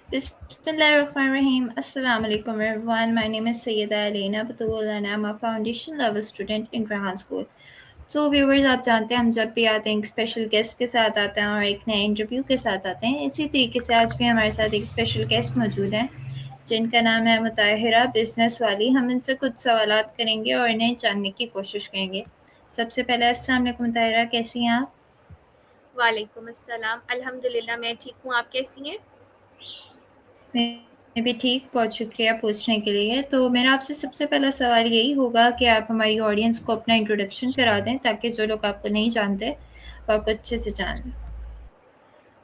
Bismillahirrahmanirrahim. Assalamu alaikum everyone. My name is Sayyida Alina Batul and I'm a foundation level student in Rehan School. So viewers आप जानते हैं हम जब भी आते हैं एक स्पेशल गेस्ट के साथ आते हैं और एक नए इंटरव्यू के साथ आते हैं। इसी तरीके से आज भी हमारे साथ एक स्पेशल गेस्ट मौजूद हैं जिनका नाम है मुताहिरा बिजनेस वाली। हम इनसे कुछ सवालात करेंगे और इन्हें जानने की कोशिश करेंगे। सबसे पहले अस्सलाम वालेकुम मुताहिरा, कैसी हैं आप? वालेकुम अस्सलाम। अल्हम्दुलिल्लाह मैं ठीक हूँ, आप कैसी हैं? मैं भी ठीक, बहुत शुक्रिया पूछने के लिए। तो मेरा आपसे सबसे पहला सवाल यही होगा कि आप हमारी ऑडियंस को अपना इंट्रोडक्शन करा दें ताकि जो लोग आपको नहीं जानते वो आपको अच्छे से जान लें।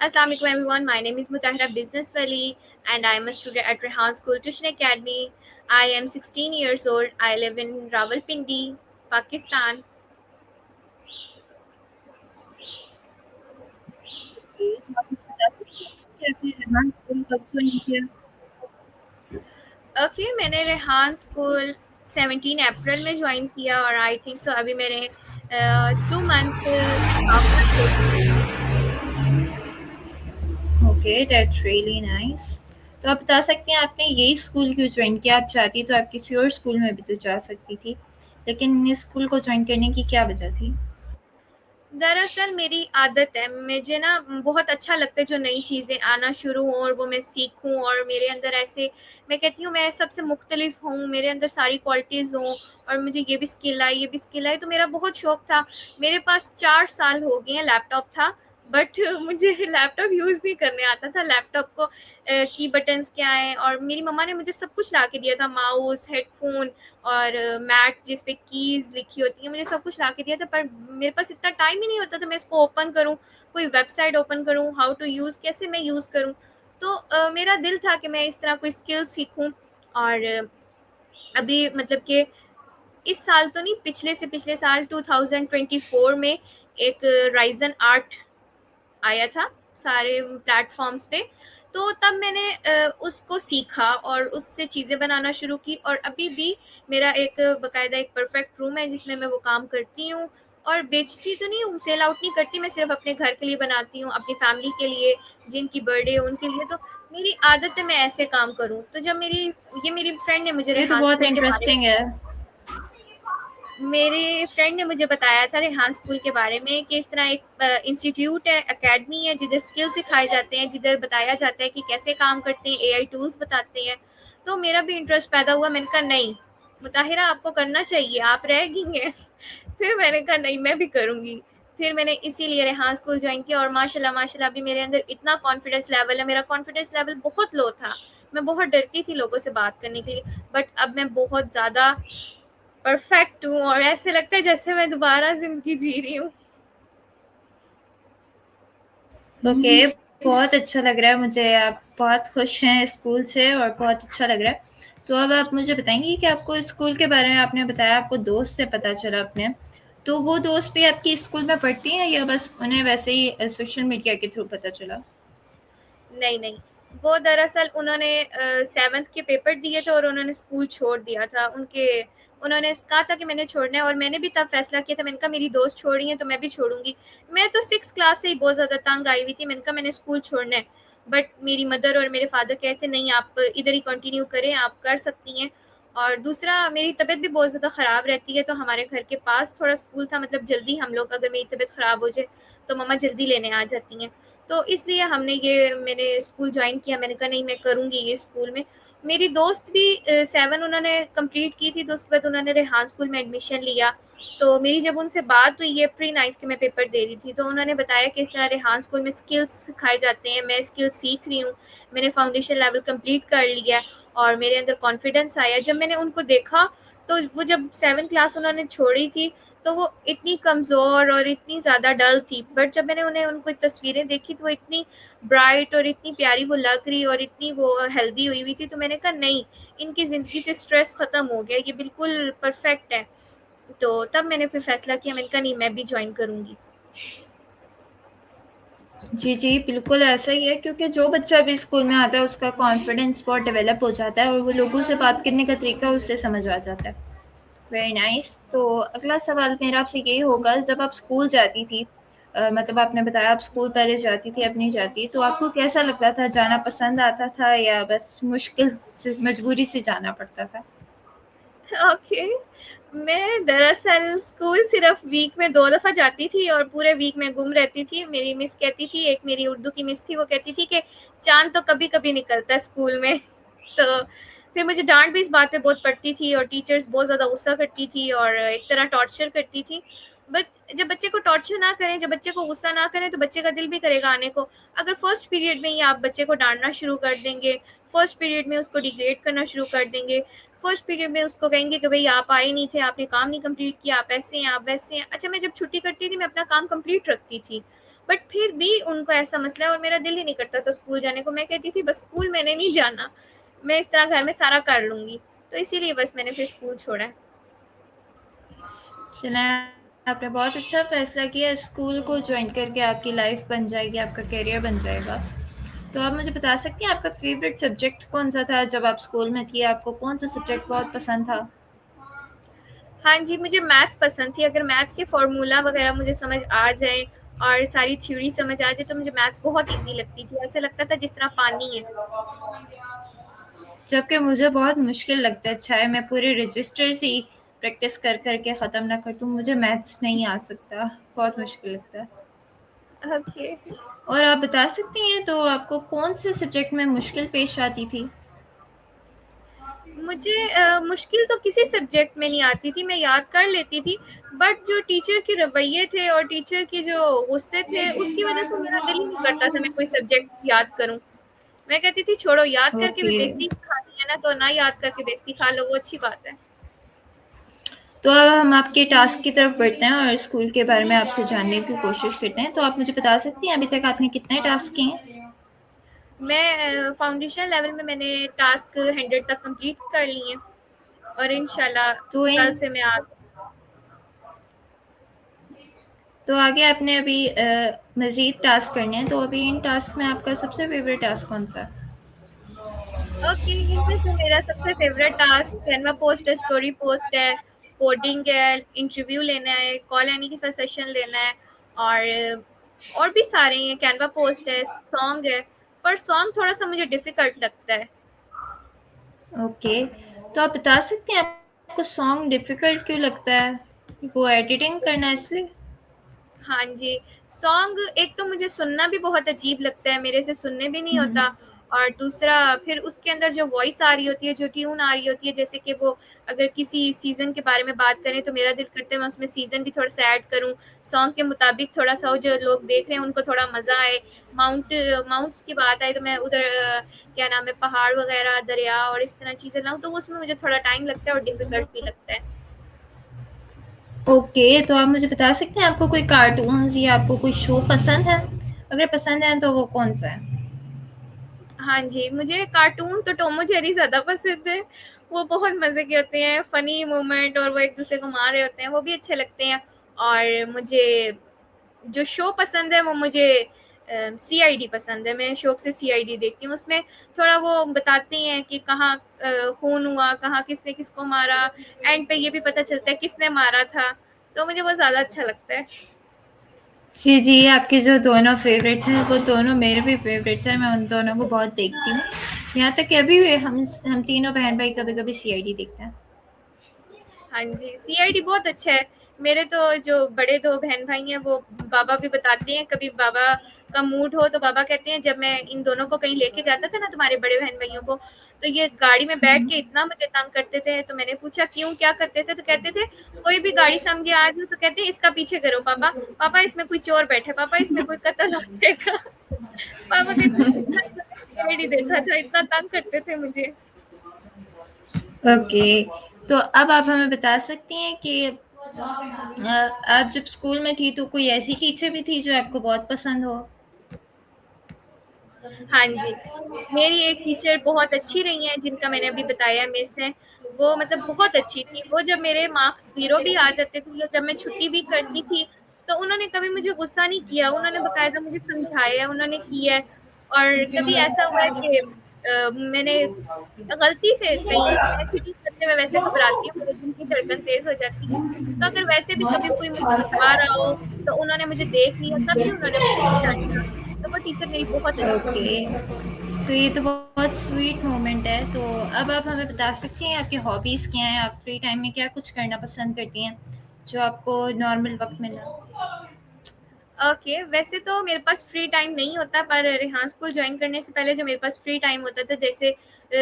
Assalamu alaikum everyone. My name is Mutahira Business Wali and I am a student at Rehan School Tuition Academy. I am 16 years old. I live in Rawalpindi, Pakistan. आप मुझे बता सकते हैं कि आपने रेहान स्कूल कब ज्वाइन किया? ओके, मैंने रेहान स्कूल 17 अप्रैल में ज्वाइन किया और आई थिंक सो अभी मेरे 2 मंथ एंड हाफ तक हो चुके हैं। Okay, that's really nice. तो आप बता सकते हैं आपने यही स्कूल क्यों ज्वाइन किया? आप चाहती तो आप किसी और स्कूल में भी तो जा सकती थी, लेकिन इस स्कूल को ज्वाइन करने की क्या वजह थी? दरअसल मेरी आदत है, मुझे ना बहुत अच्छा लगता है जो नई चीज़ें आना शुरू हों और वो मैं सीखूं और मेरे अंदर ऐसे मैं कहती हूँ मैं सबसे मुख्तलिफ हूँ, मेरे अंदर सारी क्वालिटीज़ हों और मुझे ये भी स्किल आई, ये भी स्किल आई, तो मेरा बहुत शौक था। मेरे पास 4 साल हो गए हैं लैपटॉप था, बट मुझे लैपटॉप यूज़ नहीं करने आता था। लैपटॉप को की बटन्स क्या हैं, और मेरी मम्मा ने मुझे सब कुछ ला के दिया था, माउस, हेडफोन और मैट जिस पे कीज़ लिखी होती हैं, मुझे सब कुछ ला के दिया था, पर मेरे पास इतना टाइम ही नहीं होता था मैं इसको ओपन करूँ, कोई वेबसाइट ओपन करूँ, हाउ टू यूज़, कैसे मैं यूज़ करूँ। तो मेरा दिल था कि मैं इस तरह कोई स्किल सीखूँ और अभी मतलब कि इस साल तो नहीं, पिछले से पिछले साल 2024 में एक राइजन 8 आया था सारे प्लेटफॉर्म्स पे, तो तब मैंने उसको सीखा और उससे चीज़ें बनाना शुरू की और अभी भी मेरा एक बाकायदा एक परफेक्ट रूम है जिसमें मैं वो काम करती हूँ और बेचती तो नहीं हूँ, सेल आउट नहीं करती, मैं सिर्फ अपने घर के लिए बनाती हूँ, अपनी फैमिली के लिए, जिनकी बर्थडे है उनके लिए। तो मेरी आदत है मैं ऐसे काम करूँ। तो जब मेरी फ्रेंड ने मुझे ये तो रेहान बहुत स्कूल के बारे में इंटरेस्टिंग है। मेरे फ्रेंड ने मुझे बताया था रेहान स्कूल के बारे में कि इस तरह एक इंस्टीट्यूट है, एकेडमी है, जिधर स्किल सिखाए जाते हैं, जिधर बताया जाता है कि कैसे काम करते हैं, एआई टूल्स बताते हैं। तो मेरा भी इंटरेस्ट पैदा हुआ, मैंने कहा नहीं मुताहिरा आपको करना चाहिए, आप रह गई हैं। फिर मैंने कहा नहीं मैं भी करूँगी। फिर मैंने इसीलिए रेहान स्कूल ज्वाइन किया और माशाल्लाह माशाल्लाह अभी मेरे अंदर इतना कॉन्फिडेंस लेवल है। मेरा कॉन्फिडेंस लेवल बहुत लो था, मैं बहुत डरती थी लोगों से बात करने के लिए, बट अब मैं बहुत ज़्यादा परफेक्ट हूँ और ऐसे लगता है जैसे मैं दोबारा ज़िंदगी जी रही हूँ। ओके, बहुत अच्छा लग रहा है मुझे, आप बहुत खुश हैं स्कूल से और बहुत अच्छा लग रहा है। तो अब आप मुझे बताएँगी कि आपको स्कूल के बारे में आपने बताया आपको दोस्त से पता चला अपने, तो वो दोस्त भी आपकी स्कूल में पढ़ती हैं या बस उन्हें वैसे ही सोशल मीडिया के थ्रू पता चला? नहीं, नहीं, वो दरअसल उन्होंने 7th के पेपर दिए थे और उन्होंने स्कूल छोड़ दिया था। उन्होंने कहा था कि मैंने छोड़ना है और मैंने भी तब फैसला किया था, मैंने कहा मेरी दोस्त छोड़ रही हैं तो मैं भी छोड़ूँगी। मैं तो 6th क्लास से ही बहुत ज़्यादा तंग आई हुई थी, मैंने कहा मैंने स्कूल छोड़ना है। बट मेरी मदर और मेरे फादर कहते नहीं आप इधर ही कंटिन्यू करें, आप कर सकती हैं। और दूसरा मेरी तबीयत भी बहुत ज़्यादा ख़राब रहती है, तो हमारे घर के पास थोड़ा स्कूल था, मतलब जल्दी हम लोग अगर मेरी तबीयत ख़राब हो जाए तो मम्मा जल्दी लेने आ जाती हैं। तो इसलिए मैंने स्कूल ज्वाइन किया, मैंने कहा नहीं मैं करूँगी ये स्कूल में। मेरी दोस्त भी 7 उन्होंने कंप्लीट की थी, तो उसके बाद उन्होंने रेहान स्कूल में एडमिशन लिया। तो मेरी जब उनसे बात हुई ये प्री 9th के मैं पेपर दे रही थी, तो उन्होंने बताया कि इस तरह रेहान स्कूल में स्किल्स सिखाए जाते हैं, मैं स्किल्स सीख रही हूँ, मैंने फाउंडेशन लेवल कंप्लीट कर लिया है और मेरे अंदर कॉन्फिडेंस आया। जब मैंने उनको देखा तो वो जब 7th क्लास उन्होंने छोड़ी थी तो वो इतनी कमज़ोर और इतनी ज़्यादा डल थी, बट जब मैंने उनको तस्वीरें देखी तो वो इतनी ब्राइट और इतनी प्यारी वो लग रही और इतनी वो हेल्दी हुई हुई थी, तो मैंने कहा नहीं इनकी ज़िंदगी से स्ट्रेस ख़त्म हो गया, ये बिल्कुल परफेक्ट है। तो तब मैंने फिर फैसला किया, मैंने कहा नहीं मैं भी ज्वाइन करूँगी। जी, जी, बिल्कुल ऐसा ही है क्योंकि जो बच्चा भी स्कूल में आता है उसका कॉन्फिडेंस बहुत डेवलप हो जाता है और वो लोगों से बात करने का तरीका उससे समझ आ जाता है। Very nice. तो अगला सवाल मेरा आपसे यही होगा, जब आप स्कूल जाती थी मतलब आपने बताया आप स्कूल पहले जाती थी, अब नहीं जाती, तो आपको कैसा लगता था? जाना पसंद आता था या बस मुश्किल से मजबूरी से जाना पड़ता था? ओके। मैं दरअसल स्कूल सिर्फ वीक में 2 दफ़ा जाती थी और पूरे वीक में गुम रहती थी। मेरी मिस कहती थी, एक मेरी उर्दू की मिस थी, वो कहती थी कि चाँद तो कभी-कभी निकलता है स्कूल में। तो फिर मुझे डाँट भी इस बात पे बहुत पड़ती थी और टीचर्स बहुत ज़्यादा गुस्सा करती थी और एक तरह टॉर्चर करती थी। बट जब बच्चे को टॉर्चर ना करें, जब बच्चे को गुस्सा ना करें, तो बच्चे का दिल भी करेगा आने को। अगर फर्स्ट पीरियड में ही आप बच्चे को डाँटना शुरू कर देंगे, फर्स्ट पीरियड में उसको डिग्रेड करना शुरू कर देंगे, फर्स्ट पीरियड में उसको कहेंगे कि भई आप आए नहीं थे, आपने काम नहीं कंप्लीट किया, आप ऐसे हैं, आप वैसे हैं। अच्छा, मैं जब छुट्टी करती थी, मैं अपना काम कंप्लीट रखती थी, बट फिर भी उनको ऐसा मसला है और मेरा दिल ही नहीं करता था स्कूल जाने को। मैं कहती थी बस स्कूल मैंने नहीं जाना, मैं इस तरह घर में सारा कर लूँगी। तो इसीलिए बस मैंने फिर स्कूल छोड़ा है। चलें, आपने बहुत अच्छा फ़ैसला किया, स्कूल को जॉइन करके आपकी लाइफ़ बन जाएगी, आपका करियर बन जाएगा। तो आप मुझे बता सकती हैं आपका फ़ेवरेट सब्जेक्ट कौन-सा था जब आप स्कूल में थी? आपको कौन-सा सब्जेक्ट बहुत पसंद था? हाँ जी, मुझे मैथ्स पसंद थी। अगर मैथ्स के फ़ॉर्मूला वग़ैरह मुझे समझ आ जाए और सारी थ्योरी समझ आ जाए, तो मुझे मैथ्स बहुत ईज़ी लगती थी। ऐसा लगता था जिस तरह पानी है। जबकि मुझे बहुत मुश्किल लगता है, चाहे मैं पूरे रजिस्टर से ही प्रैक्टिस कर कर के ख़त्म ना कर दूँ, मुझे मैथ्स नहीं आ सकता, बहुत मुश्किल लगता है। ओके। और आप बता सकती हैं तो आपको कौन से सब्जेक्ट में मुश्किल पेश आती थी? मुझे मुश्किल तो किसी सब्जेक्ट में नहीं आती थी, मैं याद कर लेती थी, बट जो टीचर के रवैये थे और टीचर के जो गुस्से थे, उसकी वज़ह से मेरा दिल ही नहीं करता था मैं कोई सब्जेक्ट याद करूँ। मैं कहती थी छोड़ो, याद करके भी ओके। बेइज़्ज़ती खानी है ना, तो ना याद करके बेइज़्ज़ती खा लो, वो अच्छी बात है। तो अब हम आपके टास्क की तरफ बढ़ते हैं और स्कूल के बारे में आपसे जानने की कोशिश करते हैं। तो आप मुझे बता सकती हैं अभी तक आपने कितने टास्क किए हैं? मैं फाउंडेशन लेवल में मैंने टास्क 100 तक कंप्लीट कर लिए हैं और इंशाल्लाह तो कल इन से मैं आगे। तो आगे आपने अभी मज़ीद टास्क करने हैं, तो अभी इन टास्क में आपका सबसे फ़ेवरेट टास्क कौन-सा है? ओके, इनमें से मेरा सबसे फेवरेट टास्क कैनवा पोस्ट है, स्टोरी पोस्ट है, कोडिंग है, इंटरव्यू लेना है, कॉल यानी कि साथ सेशन लेना है और भी सारे हैं। कैनवा पोस्ट है, सॉन्ग है, पर सॉन्ग थोड़ा-सा मुझे डिफ़िकल्ट लगता है। ओके, तो आप बता सकते हैं आपको सॉन्ग डिफ़िकल्ट क्यों लगता है? वो एडिटिंग करना इसलिए? हाँ जी, सॉन्ग एक तो मुझे सुनना भी बहुत अजीब लगता है, मेरे से सुनने भी नहीं हुँ। होता और दूसरा फिर उसके अंदर जो वॉइस आ रही होती है, जो ट्यून आ रही होती है, जैसे कि वो अगर किसी सीज़न के बारे में बात करें, तो मेरा दिल करता है मैं उसमें सीज़न भी थोड़ा-सा ऐड करूँ, सॉन्ग के मुताबिक थोड़ा-सा हो, जो लोग देख रहे हैं उनको थोड़ा मज़ा आए। माउंट्स की बात आए तो मैं उधर क्या नाम है, पहाड़ वगैरह, दरिया और इस तरह चीज़ें लाऊँ, तो उसमें मुझे थोड़ा टाइम लगता है और डिफ़िकल्ट भी लगता है। ओके, तो आप मुझे बता सकते हैं आपको कोई कार्टून्स या आपको कोई शो पसंद है? अगर पसंद है तो वो कौन-सा है? हाँ जी, मुझे कार्टून तो टॉम और जेरी ज़्यादा पसंद है। वो बहुत मज़े के होते हैं, फ़नी मोमेंट और वो एक-दूसरे को मार रहे होते हैं, वो भी अच्छे लगते हैं। और मुझे जो शो पसंद है वो मुझे सीआईडी पसंद है। मैं शौक से सीआईडी देखती हूँ। उसमें थोड़ा वो बताते हैं कि कहाँ खून हुआ, कहाँ किसने किसको मारा, एंड पे ये भी पता चलता है किसने मारा था। तो मुझे वो ज़्यादा अच्छा लगता है। जी, जी, आपके जो दोनों फ़ेवरेट्स हैं, वो दोनों मेरे भी फ़ेवरेट्स हैं, मैं उन दोनों को बहुत देखती हूँ। यहाँ तक कि अभी भी हम तीनों बहन-भाई कभी-कभी सीआईडी देखते हैं। हाँ जी, सीआईडी बहुत अच्छा है। मेरे तो जो बड़े 2 बहन-भाई हैं, वो बाबा भी बताते हैं, कभी बाबा का मूड हो, तो बाबा कहते हैं, "जब मैं इन दोनों को कहीं लेके जाता था ना, तुम्हारे बड़े बहन-भाइयों को, तो ये गाड़ी में बैठ हुँ। के इतना मुझे तंग करते थे।" तो मैंने पूछा, "क्यों, क्या करते थे?" तो कहते थे, "कोई भी गाड़ी समझे आ जाए, तो कहते हैं, 'इसका पीछे करो पापा। पापा, इसमें कोई चोर बैठा है। पापा, इसमें कोई कत्ल हो जाएगा।' पापा कहते थे, "सीआईडी देखा था, इतना तंग करते थे मुझे।" ओके, तो अब आप हमें बता सकती हैं कि आप जब स्कूल में थी, तो कोई ऐसी टीचर भी थी जो आपको बहुत पसंद हो? हाँ जी, मेरी एक टीचर बहुत अच्छी रही हैं, जिनका मैंने अभी बताया मिस हैं, वो मतलब बहुत अच्छी थी। वो जब मेरे मार्क्स 0 भी आ जाते थे या जब मैं छुट्टी भी करती थी, तो उन्होंने कभी मुझे गुस्सा नहीं किया, उन्होंने बाकायदा मुझे समझाया, उन्होंने किया है और कभी ऐसा हुआ है कि मैंने गलती से कहीं मैं चीटिंग करते हुए वैसे घबराती हूँ, मेरे दिल की धड़कन तेज़ हो जाती है, तो अगर वैसे भी कभी कोई मुझे बता रहा हो, तो उन्होंने मुझे देख लिया, तभी उन्होंने मुझे डाँटा। तो वो टीचर मेरी बहुत अच्छी थी। ओके। तो ये तो बहुत स्वीट मोमेंट है। तो अब आप हमें बता सकती हैं आपकी हॉबीज़ क्या हैं? आप फ्री टाइम में क्या कुछ करना पसंद करती हैं, जो आपको नॉर्मल वक़्त में ना? ओके, वैसे तो मेरे पास फ्री टाइम नहीं होता, पर रेहान स्कूल जॉइन करने से पहले जो मेरे पास फ्री टाइम होता था, जैसे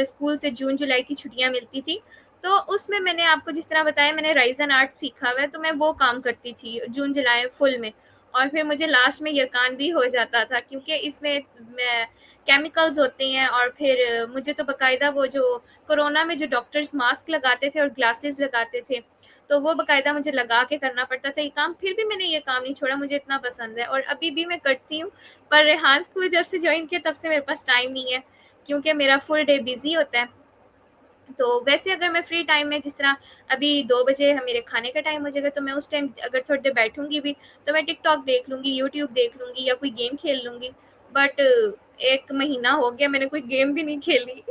स्कूल से जून-जुलाई की छुट्टियाँ मिलती थी, तो उसमें मैंने आपको जिस तरह बताया, मैंने राइज़ एंड आर्ट सीखा हुआ है, तो मैं वो काम करती थी जून-जुलाई फुल में। और फिर मुझे लास्ट में यरकान भी हो जाता था, क्योंकि इसमें मैं केमिकल्स होते हैं, और फिर मुझे तो बाकायदा वो जो कोरोना में जो डॉक्टर्स मास्क लगाते थे और ग्लासेस लगाते थे, तो वो बाकायदा मुझे लगा के करना पड़ता था ये काम। फिर भी मैंने ये काम नहीं छोड़ा, मुझे इतना पसंद है और अभी भी मैं करती हूँ। पर रेहान स्कूल जब से जॉइन किया, तब से मेरे पास टाइम नहीं है, क्योंकि मेरा फुल डे बिज़ी होता है। तो वैसे अगर मैं फ्री टाइम में, जिस तरह अभी 2 बजे मेरे खाने का टाइम हो जाएगा, तो मैं उस टाइम अगर थोड़ी देर बैठूँगी भी, तो मैं टिकटॉक देख लूँगी, यूट्यूब देख लूँगी या कोई गेम खेल लूँगी। बट 1 महीना हो गया मैंने कोई गेम भी नहीं खेली।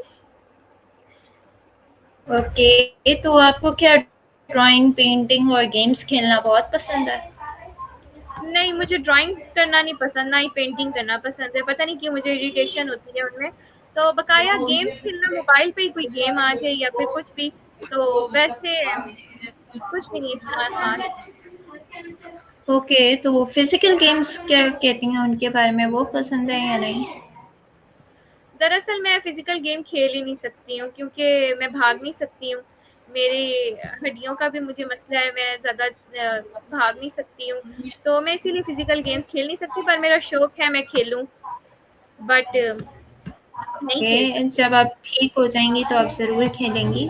ओके, तो आपको क्या ड्राइंग, पेंटिंग और गेम्स खेलना बहुत पसंद है? नहीं, मुझे ड्राइंग्स करना नहीं पसंद, ना ही पेंटिंग करना पसंद है, पता नहीं क्यों मुझे इरिटेशन होती है उनमें। तो बकाया गेम्स खेलना, मोबाइल पे ही कोई गेम आ जाए या फिर कुछ भी, तो वैसे कुछ भी नहीं इस्तेमाल ख़ास। ओके, तो फिज़िकल गेम्स क्या कहती हैं उनके बारे में, वो पसंद है या नहीं? दरअसल मैं फ़िज़िकल गेम खेल ही नहीं सकती हूँ, क्योंकि मैं भाग नहीं सकती हूँ। मेरी हड्डियों का भी मुझे मसला है, मैं ज़्यादा भाग नहीं सकती हूँ, तो मैं इसीलिए फ़िज़िकल गेम्स खेल नहीं सकती, पर मेरा शौक है मैं खेलूँ, बट नहीं खेल ओके, सकती। जब आप ठीक हो जाएँगी तो आप ज़रूर खेलेंगी।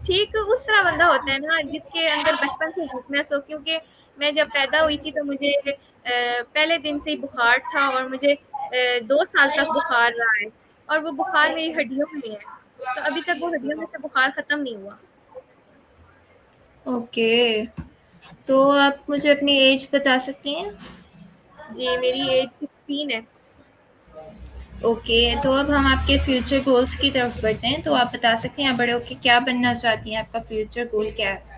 ठीक उस तरह बंदा होता है ना, जिसके अंदर बचपन से वीकनेस हो, क्योंकि मैं जब पैदा हुई थी, तो मुझे पहले दिन से ही बुखार था, और मुझे 2 साल तक बुखार रहा है, और वो बुखार मेरी हड्डियों में है, तो अभी तक वो हड्डियों में से बुखार ख़त्म नहीं हुआ। ओके, तो आप मुझे अपनी एज बता सकती हैं? जी, मेरी एज 16 है। ओके, तो अब हम आपके फ्यूचर गोल्स की तरफ बढ़ते हैं। तो आप बता सकती हैं आप बड़े होके क्या बनना चाहती हैं? आपका फ्यूचर गोल क्या है?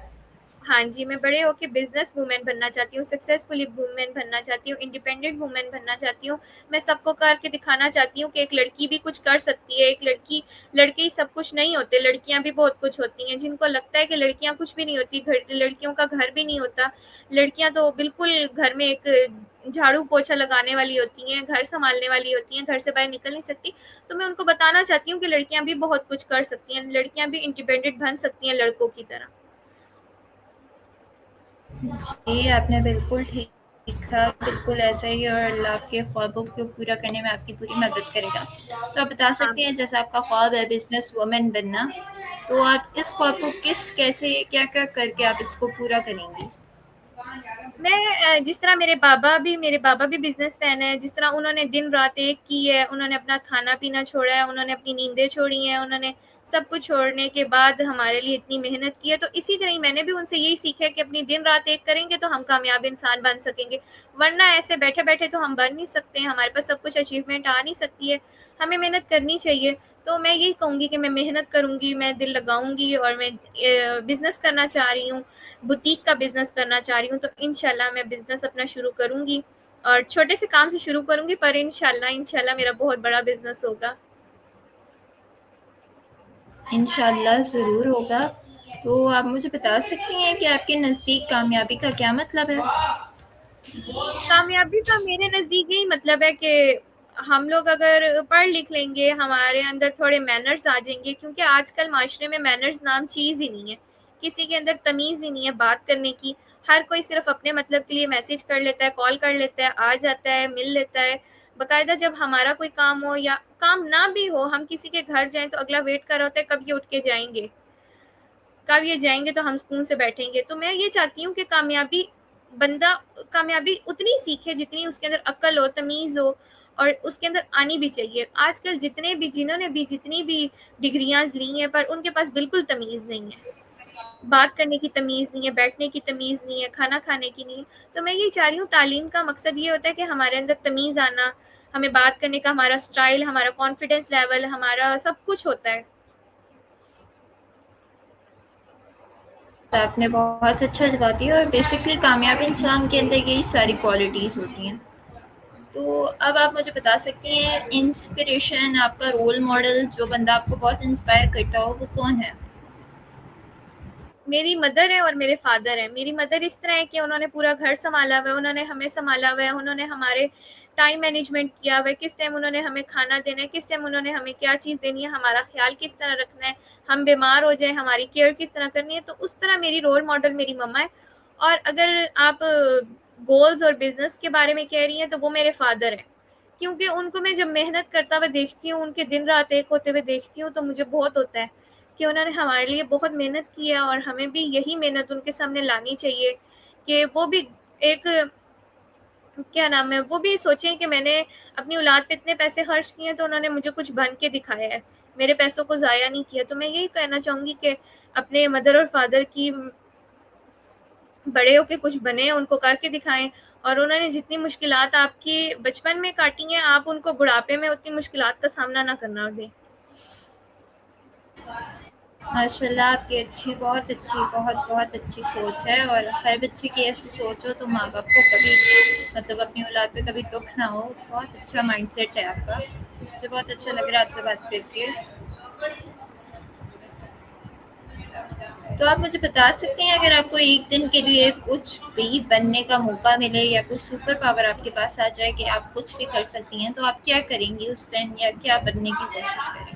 हाँ जी, मैं बड़े होके बिज़नेस वूमेन बनना चाहती हूँ, सक्सेसफुल एक वूमेन बनना चाहती हूँ, इंडिपेंडेंट वूमेन बनना चाहती हूँ। मैं सबको करके दिखाना चाहती हूँ कि एक लड़की भी कुछ कर सकती है, एक लड़के ही सब कुछ नहीं होते, लड़कियाँ भी बहुत कुछ होती हैं। जिनको लगता है कि लड़कियाँ कुछ भी नहीं होती, घर लड़कियों का घर भी नहीं होता, लड़कियाँ तो बिल्कुल घर में एक झाड़ू-पोछा लगाने वाली होती हैं, घर सँभालने वाली होती हैं, घर से बाहर निकल नहीं सकती। तो मैं उनको बताना चाहती हूँ कि लड़कियाँ भी बहुत कुछ कर सकती हैं, लड़कियाँ भी इंडिपेंडेंट बन सकती हैं लड़कों की तरह। जी, आपने बिल्कुल ठीक कहा, बिल्कुल ऐसा ही, और अल्लाह आपके ख्वाबों को पूरा करने में आपकी पूरी मदद करेगा। तो आप बता हाँ। सकती हैं जैसे आपका ख्वाब है बिज़नेस वुमन बनना, तो आप इस ख्वाब को कैसे क्या-क्या करके आप इसको पूरा करेंगी? मैं जिस तरह मेरे बाबा भी बिज़नेसमैन हैं, जिस तरह उन्होंने दिन-रात एक की है, उन्होंने अपना खाना-पीना छोड़ा है, उन्होंने अपनी नींदें छोड़ी हैं, उन्होंने सब कुछ छोड़ने के बाद हमारे लिए इतनी मेहनत की है, तो इसी तरह ही मैंने भी उनसे यही सीखा है कि अपनी दिन-रात एक करेंगे तो हम कामयाब इंसान बन सकेंगे, वरना ऐसे बैठे-बैठे तो हम बन नहीं सकते हैं, हमारे पास सब कुछ अचीवमेंट आ नहीं सकती है, हमें मेहनत करनी चाहिए। तो मैं यही कहूँगी कि मैं मेहनत करूँगी, मैं दिल लगाऊँगी, और मैं बिज़नेस करना चाह रही हूँ, बुटीक का बिज़नेस करना चाह रही हूँ, तो इंशाल्लाह मैं बिज़नेस अपना शुरू करूँगी, और छोटे से काम से शुरू करूँगी, पर इंशाल्लाह इंशाल्लाह मेरा बहुत बड़ा बिज़नेस होगा। इंशाल्लाह ज़रूर होगा। तो आप मुझे बता सकती हैं कि आपके नज़दीक कामयाबी का क्या मतलब है? कामयाबी का मेरे नज़दीक यही मतलब है कि हम लोग अगर पढ़ लिख लेंगे, हमारे अंदर थोड़े मैनर्स आ जाएँगे, क्योंकि आजकल माशरे में मैनर्स नाम चीज़ ही नहीं है। किसी के अंदर तमीज़ ही नहीं है बात करने की। हर कोई सिर्फ़ अपने मतलब के लिए मैसेज कर लेता है, कॉल कर लेता है, आ जाता है, मिल लेता है। बाकायदा जब हमारा कोई काम हो या काम ना भी हो, हम किसी के घर जाएँ तो अगला वेट कर रहा होता है कब ये उठ के जाएँगे। कब ये जाएँगे तो हम सुकून से बैठेंगे। तो मैं ये चाहती हूँ कि बंदा कामयाबी उतनी सीखे जितनी उसके अंदर अक्ल हो, तमीज़ हो, और उसके अंदर आनी भी चाहिए। आजकल जिन्होंने भी जितनी भी डिग्रियाँ ली हैं, पर उनके पास बिल्कुल तमीज़ नहीं है। बात करने की तमीज़ नहीं है, बैठने की तमीज़ नहीं है, खाना खाने की नहीं है। तो मैं यही चाह रही हूँ, तालीम का मकसद ये होता है कि हमारे अंदर तमीज़ आना, हमें बात करने का हमारा स्टाइल, हमारा कॉन्फिडेंस लेवल, हमारा सब कुछ होता है। आपने बहुत अच्छा जवाब दिया और बेसिकली कामयाब इंसान के अंदर यही सारी क्वालिटीज़ होती हैं। तो अब आप मुझे बता सकती हैं इंस्पिरेशन आपका रोल मॉडल जो बंदा आपको बहुत इंस्पायर करता हो वो कौन है? मेरी मदर है और मेरे फादर हैं। मेरी मदर इस तरह है कि उन्होंने पूरा घर सँभाला हुआ है, उन्होंने हमें सँभाला हुआ है, उन्होंने हमारे टाइम मैनेजमेंट किया हुआ है, किस टाइम उन्होंने हमें खाना देना है, किस टाइम उन्होंने हमें क्या चीज़ देनी है, हमारा ख़्याल किस तरह रखना है, हम बीमार हो जाएँ, हमारी केयर किस तरह करनी है, तो उस तरह मेरी रोल मॉडल मेरी मम्मा है। और अगर आप गोल्स और बिज़नेस के बारे में कह रही हैं, तो वो मेरे फादर हैं। क्योंकि उनको मैं जब मेहनत करता हुआ देखती हूँ, उनके दिन-रात एक होते हुए देखती हूँ, तो मुझे बहुत होता है कि उन्होंने हमारे लिए बहुत मेहनत की है और हमें भी यही मेहनत उनके सामने लानी चाहिए कि वो भी एक क्या नाम है, वो भी सोचें कि मैंने अपनी औलाद पे इतने पैसे खर्च किए हैं, तो उन्होंने मुझे कुछ बन के दिखाया है, मेरे पैसों को ज़ाया नहीं किया। तो मैं यही कहना चाहूँगी कि अपने मदर और फादर की बड़े होके कुछ बने, उनको करके दिखाएँ और उन्होंने जितनी मुश्किलात आपकी बचपन में काटी हैं, आप उनको बुढ़ापे में उतनी मुश्किलात का सामना ना करना दें। माशाल्लाह आपकी बहुत अच्छी सोच है और हर बच्चे की ऐसी सोच हो तो माँ बाप को कभी मतलब अपनी औलाद पे कभी दुख ना हो। बहुत अच्छा माइंडसेट है आपका। मुझे बहुत अच्छा लग रहा है आपसे बात करके। तो आप मुझे बता सकते हैं अगर आपको एक दिन के लिए कुछ भी बनने का मौका मिले या कुछ सुपर पावर आपके पास आ जाए कि आप कुछ भी कर सकती हैं तो आप क्या करेंगी उस दिन या क्या बनने की कोशिश करेंगी?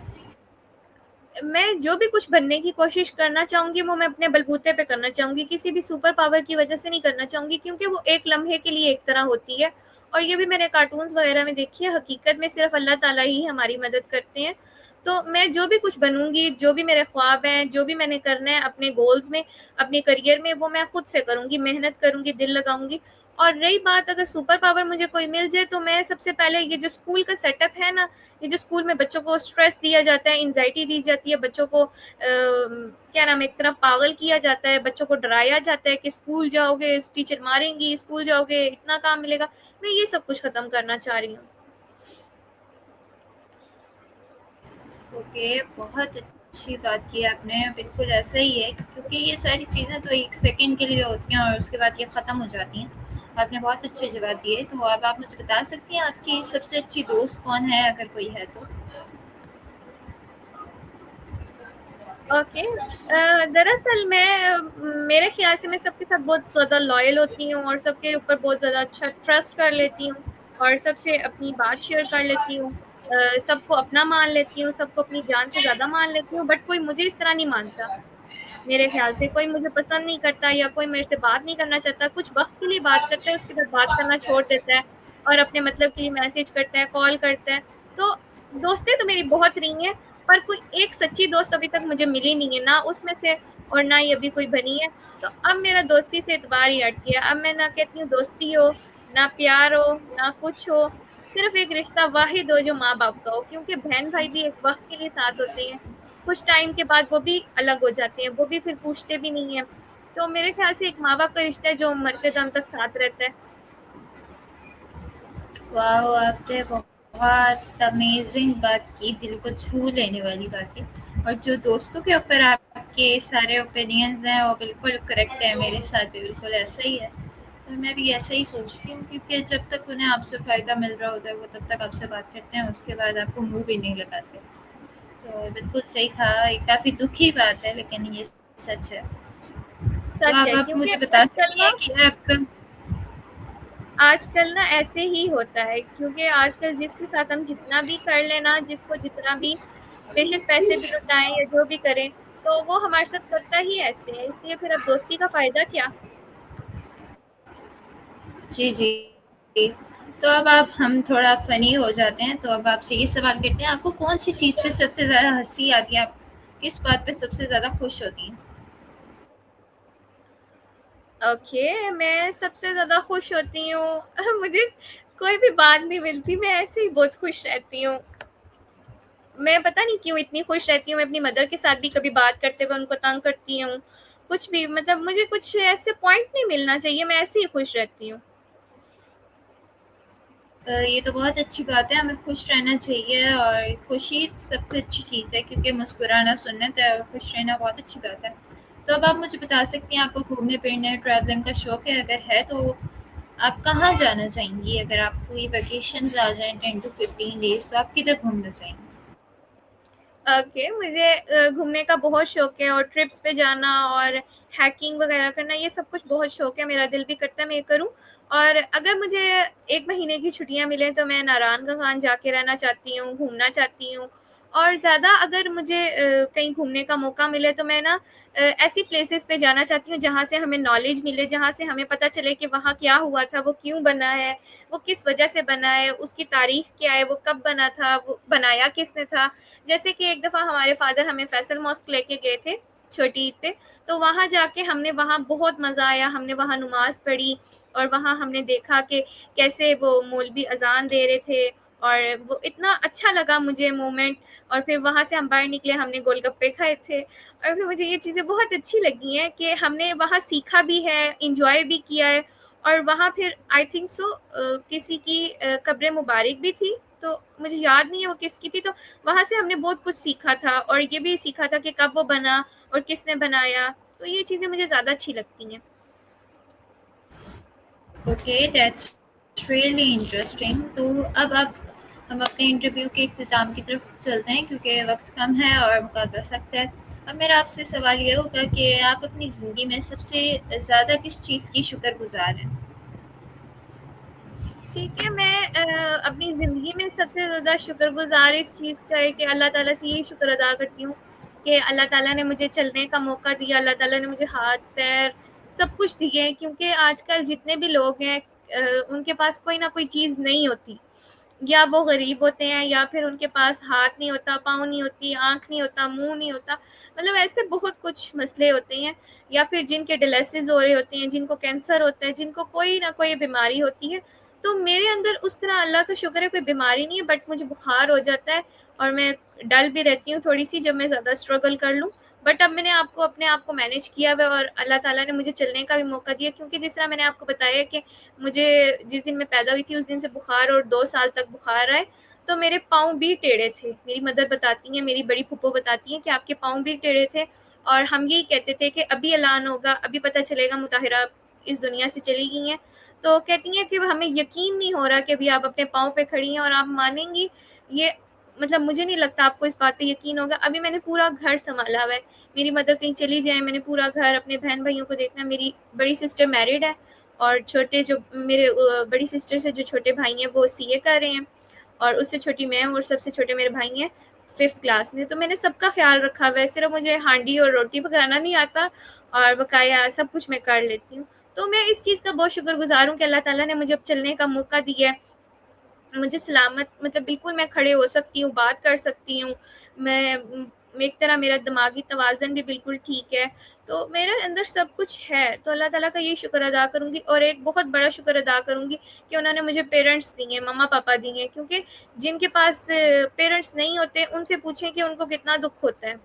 मैं जो भी कुछ बनने की कोशिश करना चाहूँगी, वो मैं अपने बलबूते पे करना चाहूँगी, किसी भी सुपर पावर की वजह से नहीं करना चाहूँगी क्योंकि वो एक लम्हे के लिए एक तरह होती है और ये भी मैंने कार्टून्स वगैरह में देखी है, हकीकत में सिर्फ़ अल्लाह ताला ही हमारी मदद करते हैं। तो मैं जो भी कुछ बनूँगी, जो भी मेरे ख्वाब हैं, जो भी मैंने करना है अपने गोल्स में, अपने करियर में, वो मैं खुद से करूँगी, मेहनत करूँगी, दिल लगाऊँगी। और रही बात अगर सुपर पावर मुझे कोई मिल जाए, तो मैं सबसे पहले ये जो स्कूल का सेटअप है ना, ये जो स्कूल में बच्चों को स्ट्रेस दिया जाता है, एंग्ज़ायटी दी जाती है, बच्चों को क्या नाम है, एक तरह पागल किया जाता है, बच्चों को डराया जाता है कि स्कूल जाओगे, टीचर मारेंगी, स्कूल जाओगे, इतना काम मिलेगा। मैं ये सब कुछ ख़त्म करना चाह रही हूँ। ओके, बहुत अच्छी बात की आपने। बिल्कुल ऐसा ही है क्योंकि ये सारी चीज़ें तो 1 सेकंड के लिए होती हैं और उसके बाद ये ख़त्म हो जाती हैं। आपने बहुत अच्छे जवाब दिए। तो अब आप मुझे बता सकती हैं आपकी सबसे अच्छी दोस्त कौन है अगर कोई है तो? ओके। दरअसल मेरे ख़्याल से मैं सबके साथ बहुत ज़्यादा लॉयल होती हूँ और सबके ऊपर बहुत ज़्यादा अच्छा ट्रस्ट कर लेती हूँ और सबसे अपनी बात शेयर कर लेती हूँ। सबको अपना मान लेती हूँ, सबको अपनी जान से ज़्यादा मान लेती हूँ, बट कोई मुझे इस तरह नहीं मानता। मेरे ख़्याल से कोई मुझे पसंद नहीं करता या कोई मेरे से बात नहीं करना चाहता, कुछ वक़्त के लिए बात करता है, उसके बाद बात करना छोड़ देता है और अपने मतलब के लिए मैसेज करता है, कॉल करता है। तो दोस्तें तो मेरी बहुत रही हैं, पर कोई एक सच्ची दोस्त अभी तक मुझे मिली नहीं है, ना उसमें से और ना ही अभी कोई बनी है। तो अब मेरा दोस्ती से एतबार ही हट गया। अब मैं ना कहती हूँ दोस्ती हो, ना प्यार हो, ना कुछ हो, सिर्फ़ एक रिश्ता वाहिद हो जो माँ-बाप का हो, क्योंकि बहन-भाई भी एक वक़्त के लिए साथ होते हैं। कुछ टाइम के बाद वो भी अलग हो जाते हैं, वो भी फिर पूछते भी नहीं हैं। तो मेरे ख़्याल से एक माँ-बाप का रिश्ता है जो मरते दम तक साथ रहता है। वाओ! आपने बहुत अमेज़िंग बात की, दिल को छू लेने वाली बात की। और जो दोस्तों के ऊपर आपके सारे ओपिनियंस हैं, वो बिल्कुल करेक्ट है, मेरे साथ भी बिल्कुल ऐसा ही है। और मैं भी ऐसा ही सोचती हूँ क्योंकि जब तक उन्हें आपसे फ़ायदा मिल रहा होता है, वो तब तक आपसे बात करते हैं, उसके बाद आपको मुँह भी नहीं लगाते। तो बिल्कुल सही कहा, ये काफ़ी दुःख की बात है लेकिन ये सच है। तो सच अब है आप क्योंकि मुझे बता सकती हैं कि आपका आजकल ना ऐसे ही होता है क्योंकि आजकल जिसके साथ हम जितना भी कर लें ना, जिसको जितना भी बेशक पैसे भी लुटाएँ या जो भी करें, तो वो हमारे साथ करता ही ऐसे है, इसलिए फिर अब दोस्ती का फ़ायदा क्या? जी, जी। तो अब आप हम थोड़ा फ़नी हो जाते हैं, तो अब आपसे ये सवाल करते हैं, आपको कौन-सी चीज़ पे सबसे ज़्यादा हँसी आती है? आप किस बात पे सबसे ज़्यादा खुश होती हैं? ओके, मैं सबसे ज़्यादा खुश होती हूँ मुझे कोई भी बात नहीं मिलती, मैं ऐसे ही बहुत खुश रहती हूँ। मैं पता नहीं क्यों इतनी खुश रहती हूँ, मैं अपनी मदर के साथ भी कभी बात करते हुए उनको तंग करती हूँ, कुछ भी मतलब मुझे कुछ ऐसे पॉइंट नहीं मिलना चाहिए, मैं ऐसे ही खुश रहती हूँ। ये तो बहुत अच्छी बात है, हमें खुश रहना चाहिए और खुशी सबसे अच्छी चीज़ है क्योंकि मुस्कुराना सुन्नत है और खुश रहना बहुत अच्छी बात है। तो अब आप मुझे बता सकती हैं, आपको घूमने-फिरने, ट्रैवलिंग का शौक है? अगर है तो आप कहाँ जाना चाहेंगी? अगर आपको ये वैकेशंस आ जाएँ 10 टू 15 डेज़, तो आप किधर घूमना चाहेंगी? ओके, मुझे घूमने का बहुत शौक है और ट्रिप्स पे जाना और हैकिंग वगैरह करना, ये सब कुछ बहुत शौक है। मेरा दिल भी करता है मैं ये करूँ। और अगर मुझे 1 महीने की छुट्टियाँ मिलें तो मैं नारायण का खान जाके रहना चाहती हूँ, घूमना चाहती हूँ। और ज़्यादा अगर मुझे कहीं घूमने का मौका मिले तो मैं ना ऐसी प्लेसेस पे जाना चाहती हूँ जहाँ से हमें नॉलेज मिले, जहाँ से हमें पता चले कि वहाँ क्या हुआ था, वो क्यों बना है, वो किस वजह से बना है, उसकी तारीख क्या है, वो कब बना था, वो बनाया किसने था। जैसे कि एक दफ़ा हमारे फ़ादर हमें फैसल मॉस्क लेके गए थे छोटी ईद पे, तो वहाँ जाके हमने वहाँ बहुत मज़ा आया, हमने वहाँ नमाज़ पढ़ी और वहाँ हमने देखा कि कैसे वो मौलवी अज़ान दे रहे थे और वो इतना अच्छा लगा मुझे मोमेंट। और फिर वहाँ से हम बाहर निकले, हमने गोलगप्पे खाए थे और फिर मुझे ये चीज़ें बहुत अच्छी लगी हैं कि हमने वहाँ सीखा भी है, एन्जॉय भी किया है। और वहाँ फिर आई थिंक सो किसी की कब्र मुबारक भी थी, तो मुझे याद नहीं है वो किसकी थी। तो वहाँ से हमने बहुत कुछ सीखा था और ये भी सीखा था कि कब वो बना और किसने बनाया। तो ये चीज़ें मुझे ज़्यादा अच्छी लगती हैं। Okay, that's really interesting. तो अब आप हम अपने इंटरव्यू के इख्तिताम की तरफ चलते हैं, क्योंकि वक्त कम है और मुकाबला सख्त है। अब मेरा आपसे सवाल ये होगा कि आप अपनी ज़िंदगी में सबसे ज़्यादा किस चीज़ की शुक्रगुज़ार हैं? ठीक है, मैं अपनी ज़िंदगी में सबसे ज़्यादा शुक्रगुज़ार इस चीज़ का है कि अल्लाह ताला से यही शुक्र अदा करती हूँ कि अल्लाह ताला ने मुझे चलने का मौका दिया, अल्लाह ताला ने मुझे हाथ-पैर सब कुछ दिए हैं। क्योंकि आजकल जितने भी लोग हैं उनके पास कोई ना कोई चीज़ नहीं होती। या वो गरीब होते हैं या फिर उनके पास हाथ नहीं होता, पाँव नहीं होती, आँख नहीं होता, मुँह नहीं होता। मतलब ऐसे बहुत कुछ मसले होते हैं। या फिर जिनके डायलिसिस हो रहे होते हैं, जिनको कैंसर होता है, जिनको कोई ना कोई बीमारी होती है। तो मेरे अंदर उस तरह अल्लाह का शुक्र है कोई बीमारी नहीं है, बट मुझे बुखार हो जाता है और मैं डल भी रहती हूँ थोड़ी-सी जब मैं ज़्यादा स्ट्रगल कर लूँ। बट अब मैंने अपने आप को मैनेज किया हुआ है और अल्लाह ताला ने मुझे चलने का भी मौका दिया। क्योंकि जिस तरह मैंने आपको बताया कि मुझे जिस दिन मैं पैदा हुई थी उस दिन से बुखार और 2 साल तक बुखार आए, तो मेरे पाँव भी टेढ़े थे। मेरी मदर बताती हैं, मेरी बड़ी फूफो बताती हैं कि आपके पाँव भी टेढ़े थे और हम यही कहते थे कि अभी ऐलान होगा, अभी पता चलेगा मुताहिरा इस दुनिया से चली गई हैं। तो कहती हैं कि हमें यकीन नहीं हो रहा कि अभी आप अपने पाँव पे खड़ी हैं और आप मानेंगी, ये मतलब मुझे नहीं लगता आपको इस बात पे यकीन होगा। अभी मैंने पूरा घर सँभाला हुआ है। मेरी मदर कहीं चली जाए, मैंने पूरा घर, अपने बहन-भाइयों को देखना। मेरी बड़ी सिस्टर मैरिड है और छोटे जो मेरे बड़ी सिस्टर से जो छोटे भाई हैं वो सीए कर रहे हैं और उससे छोटी मैं हूँ और सबसे छोटे मेरे भाई हैं 5th क्लास में। तो मैंने सबका ख़्याल रखा हुआ है, सिर्फ़ मुझे हांडी और रोटी पकाना नहीं आता और बकाया सब कुछ मैं कर लेती हूँ। तो मैं इस चीज़ का बहुत शुक्रगुज़ार हूँ कि अल्लाह ताला ने मुझे अब चलने का मौका दिया है। मुझे सलामत मतलब बिल्कुल मैं खड़े हो सकती हूँ, बात कर सकती हूँ। मैं एक तरह मेरा दिमागी तवाज़न भी बिल्कुल ठीक है। तो मेरे अंदर सब कुछ है, तो अल्लाह ताला का यही शुक्र अदा करूँगी और एक बहुत बड़ा शुक्र अदा करूँगी कि उन्होंने मुझे पेरेंट्स दिए हैं, मम्मा-पापा दिए हैं। क्योंकि जिनके पास पेरेंट्स नहीं होते, उनसे पूछें कि उनको कितना दुःख होता है।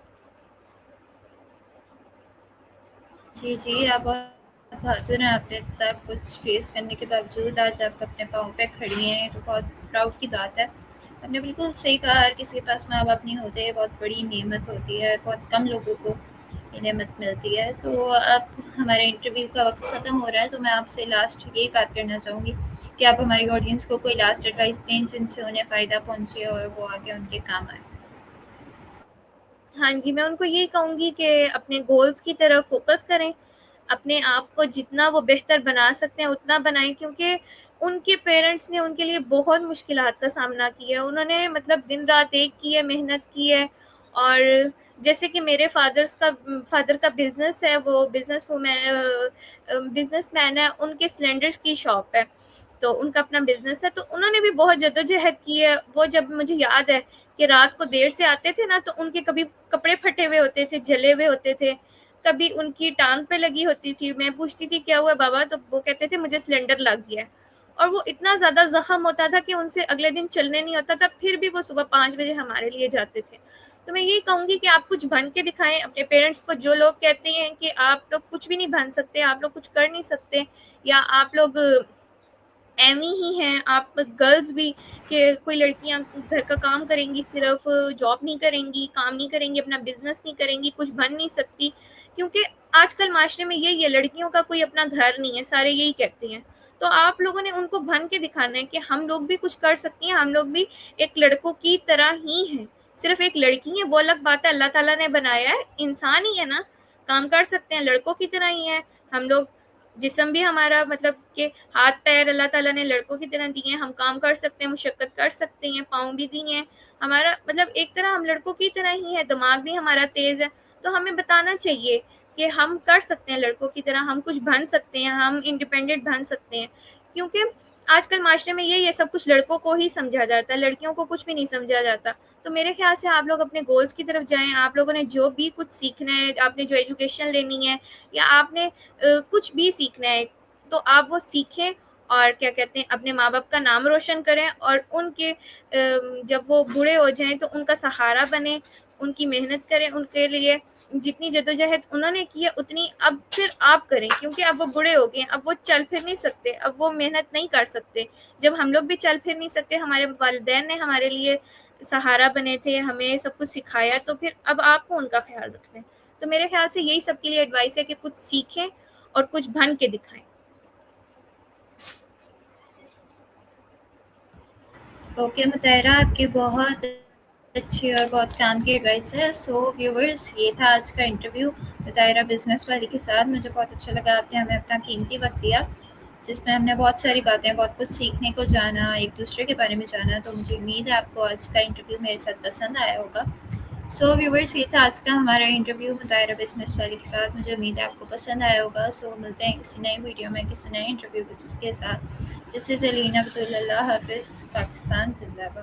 जी, जी, आप बहुत बहादुर हैं। आपने इतना कुछ फ़ेस करने के बावजूद आज आप अपने पाँव पे खड़ी हैं, ये तो बहुत प्राउड की बात है। आपने बिल्कुल सही कहा, हर किसी के पास माँ-बाप नहीं होते, बहुत बड़ी नेमत होती है, बहुत कम लोगों को ये नेमत मिलती है। तो अब हमारे इंटरव्यू का वक़्त ख़त्म हो रहा है, तो मैं आपसे लास्ट यही बात करना चाहूँगी कि आप हमारी ऑडियंस को कोई लास्ट एडवाइस दें, जिनसे उन्हें फ़ायदा पहुँचे और वो आगे उनके काम आए। हाँ जी, मैं उनको यही कहूँगी कि अपने गोल्स की तरफ फ़ोकस करें। अपने आप को जितना वो बेहतर बना सकते हैं उतना बनाएँ। क्योंकि उनके पेरेंट्स ने उनके लिए बहुत मुश्किलात का सामना किया है। उन्होंने मतलब दिन-रात एक की है, मेहनत की है। और जैसे कि मेरे फ़ादर का बिज़नेस है, वो बिज़नेसमैन है, उनके सिलेंडर्स की शॉप है। तो उनका अपना बिज़नेस है, तो उन्होंने भी बहुत जद्दोजहद की है। वो जब मुझे याद है कि रात को देर से आते थे ना, तो उनके कभी कपड़े फटे हुए होते थे, जले हुए होते थे, कभी उनकी टाँग पे लगी होती थी। मैं पूछती थी, "क्या हुआ बाबा?" तो वो कहते थे, "मुझे सिलेंडर लग गया है।" और वो इतना ज़्यादा ज़ख्म होता था कि उनसे अगले दिन चलने नहीं होता था, फिर भी वो सुबह 5 बजे हमारे लिए जाते थे। तो मैं यही कहूँगी कि आप कुछ बन के दिखाएँ अपने पेरेंट्स को। जो लोग कहते हैं कि आप लोग कुछ भी नहीं बन सकते, आप लोग कुछ कर नहीं सकते या आप लोग एमी ही हैं, आप गर्ल्स भी, कि कोई लड़कियां घर का काम करेंगी, सिर्फ जॉब नहीं करेंगी, काम नहीं करेंगी, अपना बिजनेस नहीं करेंगी, कुछ बन नहीं सकती, क्योंकि आजकल माशरे में यही है, लड़कियों का कोई अपना घर नहीं है, सारे यही कहते हैं। तो आप लोगों ने उनको बन के दिखाना है कि हम लोग भी कुछ कर सकती हैं, हम लोग भी एक लड़कों की तरह ही हैं। सिर्फ एक लड़की है वो अलग बात है, अल्लाह ताला ने बनाया है, इंसान ही है ना, काम कर सकते हैं, लड़कों की तरह ही है हम लोग। जिस्म भी हमारा मतलब कि हाथ पैर अल्लाह ताला ने लड़कों की तरह दिए हैं, हम काम कर सकते हैं, मुशक्कत कर सकते हैं, पाँव भी दिए हैं, हमारा मतलब एक तरह हम लड़कों की तरह ही है, दिमाग भी हमारा तेज़ है। तो हमें बताना चाहिए कि हम कर सकते हैं लड़कों की तरह, हम कुछ बन सकते हैं, हम इंडिपेंडेंट बन सकते हैं, क्योंकि आजकल माशरे में यही है, सब कुछ लड़कों को ही समझा जाता है, लड़कियों को कुछ भी नहीं समझा जाता। तो मेरे ख्याल से आप लोग अपने गोल्स की तरफ जाएं, आप लोगों ने जो भी कुछ सीखना है, आपने जो एजुकेशन लेनी है, या आपने कुछ भी सीखना है, तो आप वो सीखें, और क्या कहते हैं, अपने माँ बाप का नाम रोशन करें, और उनके जब वो बूढ़े हो जाएं तो उनका सहारा बने, उनकी मेहनत करें, उनके लिए जितनी जद्दोजहद उन्होंने की है उतनी अब फिर आप करें, क्योंकि अब वो बूढ़े हो गए हैं, अब वो चल फिर नहीं सकते, अब वो मेहनत नहीं कर सकते। जब हम लोग भी चल फिर नहीं सकते, हमारे वालिदैन ने हमारे लिए सहारा बने थे, हमें सब कुछ सिखाया, तो फिर अब आपको उनका ख्याल रखना है। तो मेरे ख्याल से यही सबके लिए एडवाइस है कि कुछ सीखें और कुछ बन के दिखाएं। ओके मुतायरा, आपकी बहुत अच्छी और बहुत काम की एडवाइस है। सो व्यूवर्स, ये था आज का इंटरव्यू मुतायरा बिजनेस वाली के साथ। मुझे बहुत अच्छा लगा, आपने हमें अपना कीमती वक्त दिया, जिसमें हमने बहुत सारी बातें, बहुत कुछ सीखने को जाना, एक दूसरे के बारे में जाना। तो मुझे उम्मीद है आपको आज का इंटरव्यू मेरे साथ पसंद आया होगा। सो व्यूवर्स, ये था आज का हमारा इंटरव्यू मुतायरा बिजनेस वाली के साथ। मुझे उम्मीद है आपको पसंद आया होगा। सो मिलते हैं किसी नए वीडियो में, किसी नए इंटरव्यू के साथ। This is Alina Batullah. हाफिज़। पाकिस्तान जिंदाबाद।